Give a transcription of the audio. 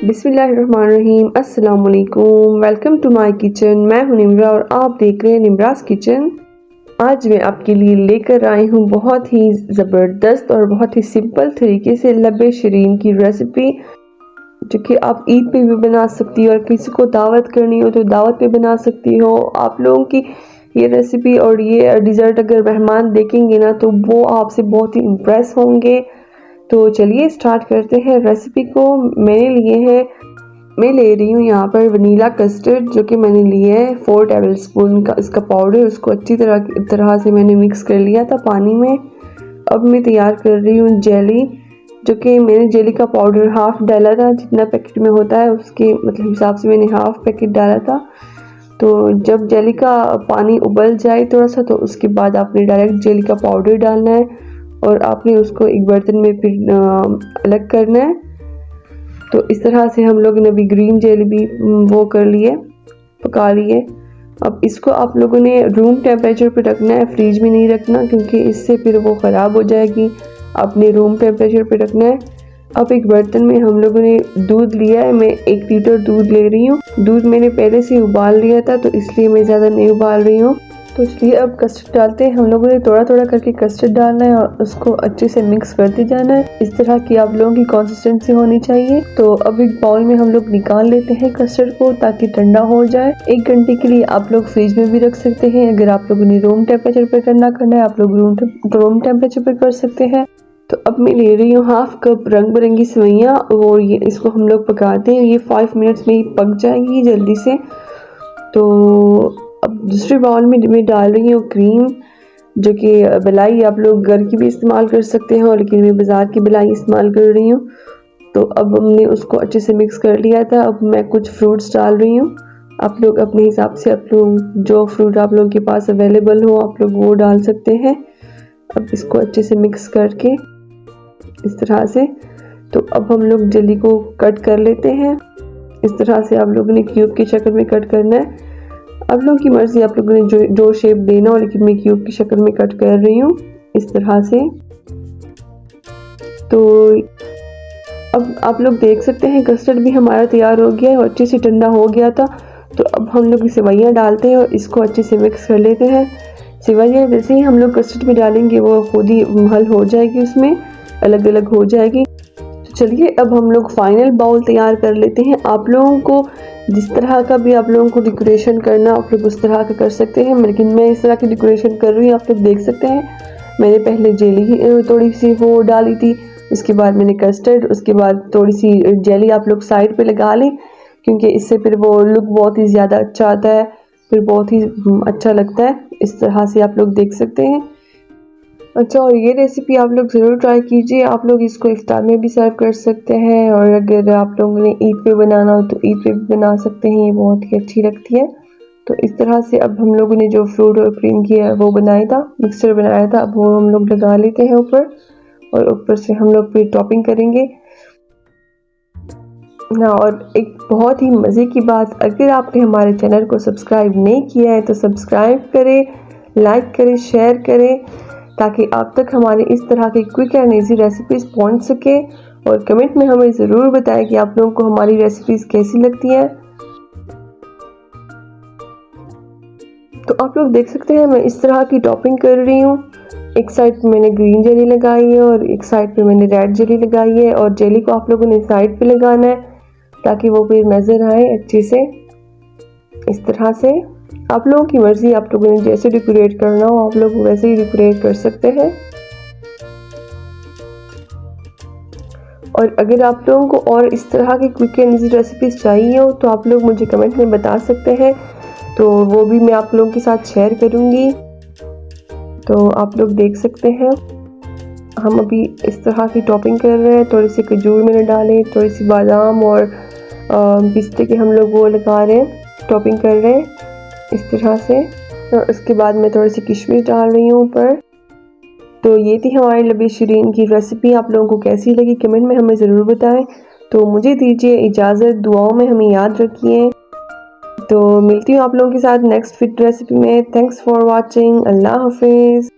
बिस्मिल्लाहिर्रहमानिर्रहीम, अस्सलाम वालेकुम। Welcome to my kitchen. मैं हूं निम्रा और आप देख रहे हैं निम्रास किचन। आज मैं आपके लिए लेकर आई हूं बहुत ही ज़बरदस्त और बहुत ही सिंपल तरीके से लब्बे शरीन की रेसिपी, जो कि आप ईद पे भी बना सकती हो और किसी को दावत करनी हो तो दावत पे बना सकती हो। आप लोगों की ये रेसिपी और ये डिज़र्ट अगर मेहमान देखेंगे ना तो वो आपसे बहुत ही इम्प्रेस होंगे। तो चलिए स्टार्ट करते हैं रेसिपी को। मैं ले रही हूँ यहाँ पर वनीला कस्टर्ड, जो कि मैंने लिया है 4 टेबल स्पून का इसका पाउडर। उसको अच्छी तरह से मैंने मिक्स कर लिया था पानी में। अब मैं तैयार कर रही हूँ जेली, जो कि मैंने जेली का पाउडर हाफ डाला था, जितना पैकेट में होता है उसके मतलब हिसाब से मैंने हाफ पैकेट डाला था। तो जब जेली का पानी उबल जाए थोड़ा सा, तो उसके बाद आपने डायरेक्ट जेली का पाउडर डालना है और आपने उसको एक बर्तन में फिर अलग करना है। तो इस तरह से हम लोगों ने अभी ग्रीन जेली भी वो कर लिए, पका लिए। अब इसको आप लोगों ने रूम टेम्परेचर पे रखना है, फ्रीज में नहीं रखना, क्योंकि इससे फिर वो ख़राब हो जाएगी। आपने रूम टेम्परेचर पे रखना है। अब एक बर्तन में हम लोगों ने दूध लिया है। मैं 1 लीटर दूध ले रही हूँ। दूध मैंने पहले से उबाल लिया था, तो इसलिए मैं ज़्यादा नहीं उबाल रही हूँ। तो चलिए अब कस्टर्ड डालते हैं। हम लोगों ने थोड़ा थोड़ा करके कस्टर्ड डालना है और उसको अच्छे से मिक्स करते जाना है। इस तरह की आप लोगों की कंसिस्टेंसी होनी चाहिए। तो अब एक बाउल में हम लोग निकाल लेते हैं कस्टर्ड को, ताकि ठंडा हो जाए। 1 घंटे के लिए आप लोग फ्रिज में भी रख सकते हैं। अगर आप लोगों ने रूम टेम्परेचर पर ठंडा करना है, आप लोग रूम टेम्परेचर पर कर सकते हैं। तो अब मैं ले रही हूँ हाफ कप रंग बिरंगी सेवइयाँ, और ये इसको हम लोग पकाते हैं। ये 5 मिनट्स में ही पक जाएगी जल्दी से। तो अब दूसरे बाउल में मैं डाल रही हूँ क्रीम, जो कि मलाई आप लोग घर की भी इस्तेमाल कर सकते हैं, और लेकिन मैं बाज़ार की मलाई इस्तेमाल कर रही हूँ। तो अब हमने उसको अच्छे से मिक्स कर लिया था। अब मैं कुछ फ्रूट्स डाल रही हूँ। आप लोग अपने हिसाब से, आप लोग जो फ्रूट आप लोगों के पास अवेलेबल हो आप लोग वो डाल सकते हैं। अब इसको अच्छे से मिक्स करके इस तरह से, तो अब हम लोग जेली को कट कर लेते हैं। इस तरह से आप लोगों ने क्यूब की शक्ल में कट करना है। आप लोगों की मर्ज़ी, आप लोगों ने जो शेप देना हो, लेकिन मैं क्यूब की शक्ल में कट कर रही हूँ इस तरह से। तो अब आप लोग देख सकते हैं कस्टर्ड भी हमारा तैयार हो गया है और अच्छे से ठंडा हो गया था। तो अब हम लोग सेवइयाँ डालते हैं और इसको अच्छे से मिक्स कर लेते हैं। सेवइयाँ जैसे ही हम लोग कस्टर्ड में डालेंगे वो खुद ही हल हो जाएगी, उसमें अलग अलग हो जाएगी। तो चलिए अब हम लोग फाइनल बाउल तैयार कर लेते हैं। आप लोगों को जिस तरह का भी आप लोगों को डेकोरेशन करना, आप लोग उस तरह का कर सकते हैं, लेकिन मैं इस तरह की डेकोरेशन कर रही हूँ। आप लोग देख सकते हैं मैंने पहले जेली थोड़ी सी वो डाली थी, उसके बाद मैंने कस्टर्ड, उसके बाद थोड़ी सी जेली आप लोग साइड पे लगा लें, क्योंकि इससे फिर वो लुक बहुत ही ज़्यादा अच्छा आता है, फिर बहुत ही अच्छा लगता है। इस तरह से आप लोग देख सकते हैं। अच्छा, और ये रेसिपी आप लोग ज़रूर ट्राई कीजिए। आप लोग इसको इफ्तार में भी सर्व कर सकते हैं, और अगर आप लोगों ने ईद पे बनाना हो तो ईद पे भी बना सकते हैं। ये बहुत ही अच्छी लगती है। तो इस तरह से अब हम लोगों ने जो फ्रूट और क्रीम की वो बनाया था, मिक्सचर बनाया था, अब वो हम लोग लगा लेते हैं ऊपर, और ऊपर से हम लोग फिर टॉपिंग करेंगे ना। और एक बहुत ही मज़े की बात, अगर आपने हमारे चैनल को सब्सक्राइब नहीं किया है तो सब्सक्राइब करें, लाइक करें, शेयर करें, ताकि आप तक हमारे इस तरह की क्विक एंड ईजी रेसिपीज़ पहुंच सके। और कमेंट में हमें ज़रूर बताएं कि आप लोगों को हमारी रेसिपीज़ कैसी लगती हैं। तो आप लोग देख सकते हैं मैं इस तरह की टॉपिंग कर रही हूँ। एक साइड पे मैंने ग्रीन जेली लगाई है और एक साइड पे मैंने रेड जेली लगाई है, और जेली को आप लोगों ने साइड पे लगाना है ताकि वो फिर नज़र आए अच्छे से। इस तरह से आप लोगों की मर्ज़ी, आप लोगों ने जैसे डेकोरेट करना हो आप लोग वैसे ही डेकोरेट कर सकते हैं। और अगर आप लोगों को और इस तरह की क्विक एंड ईजी रेसिपीज़ चाहिए हो तो आप लोग मुझे कमेंट में बता सकते हैं, तो वो भी मैं आप लोगों के साथ शेयर करूँगी। तो आप लोग देख सकते हैं हम अभी इस तरह की टॉपिंग कर रहे हैं। थोड़ी सी खजूर मैंने डाले, थोड़ी सी बादाम और पिस्ते के हम लोग वो लगा रहे हैं, टॉपिंग कर रहे हैं इस तरह से। और उसके बाद मैं थोड़ी सी किशमिश डाल रही हूँ ऊपर। तो ये थी हमारी लबे शरीन की रेसिपी। आप लोगों को कैसी लगी कमेंट में हमें ज़रूर बताएं। तो मुझे दीजिए इजाज़त, दुआओं में हमें याद रखिए। तो मिलती हूँ आप लोगों के साथ नेक्स्ट फिट रेसिपी में। Thanks for watching. अल्लाह हाफिज़।